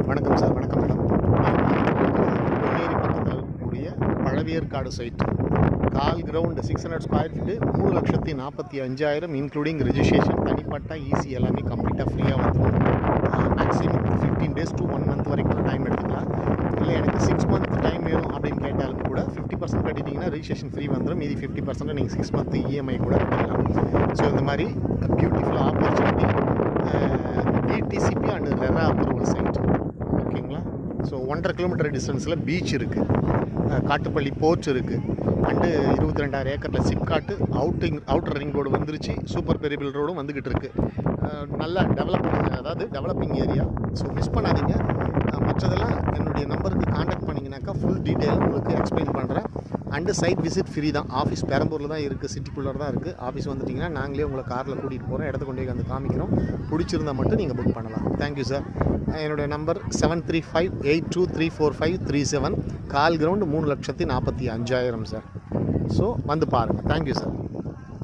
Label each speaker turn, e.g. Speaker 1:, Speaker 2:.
Speaker 1: வணக்கம் சார். வணக்கம் மேடம். பொன்னேரி பக்கத்தில் இருக்கக்கூடிய பழவேற்காடு சைட், கால் ground 600 square feet, 3,45,000 including registration, தனிப்பட்ட ஈசி எல்லாமே கம்ப்ளீட்டாக ஃப்ரீயாக வந்துடும். மேக்ஸிமம் 15 days to 1 month வரைக்கும் டைம் எடுத்துக்கலாம். இல்லை எனக்கு 6 month டைம் வேணும் அப்படின்னு கேட்டாலும் கூட 50% கட்டிட்டிங்கன்னா ரெஜிஸ்ட்ரேஷன் ஃப்ரீ வந்துடும். மீதி 50% நீங்கள் 6 month இஎம்ஐ கூட கட்டிக்கலாம். ஸோ இந்த மாதிரி beautiful opportunity DTCP and RERA approval site. ஓகேங்களா? ஸோ 1.5 கிலோமீட்டர் டிஸ்டன்ஸில் பீச் இருக்குது, காட்டுப்பள்ளி போர்ட் இருக்குது, அண்டு 22,000 ஏக்கரில் சிப்காட்டு அவுட்டர் ரிங் ரோடு வந்துருச்சு, சூப்பர் பெரிபிள் ரோடும் வந்துக்கிட்டு இருக்குது. நல்லா டெவலப்பிங் ஏரியா. ஸோ மிஸ் பண்ணாதீங்க. மற்றதெல்லாம் என்னுடைய நம்பருக்கு காண்டாக்ட் பண்ணிங்கனாக்கா ஃபுல் டீட்டெயில் உங்களுக்கு எக்ஸ்பிளைன் பண்ணுறேன். அண்டு சைட் விசிட் ஃப்ரீ தான். ஆஃபீஸ் பெரம்பூரில் தான் இருக்குது, சிட்டிக்குள்ளே தான் இருக்குது. ஆஃபீஸ் வந்துட்டிங்கன்னா நாங்களே உங்களை காரில் கூட்டிகிட்டு போகிறோம், இடத்த கொண்டு போய் வந்து காமிக்கிறோம். பிடிச்சிருந்தால் மட்டும் நீங்கள் புக் பண்ணலாம். Thank you sir. என்னுடைய நம்பர் 7358234537. கால் கிரவுண்டு 3,45,000 சார். ஸோ வந்து பாருங்கள். Thank you sir.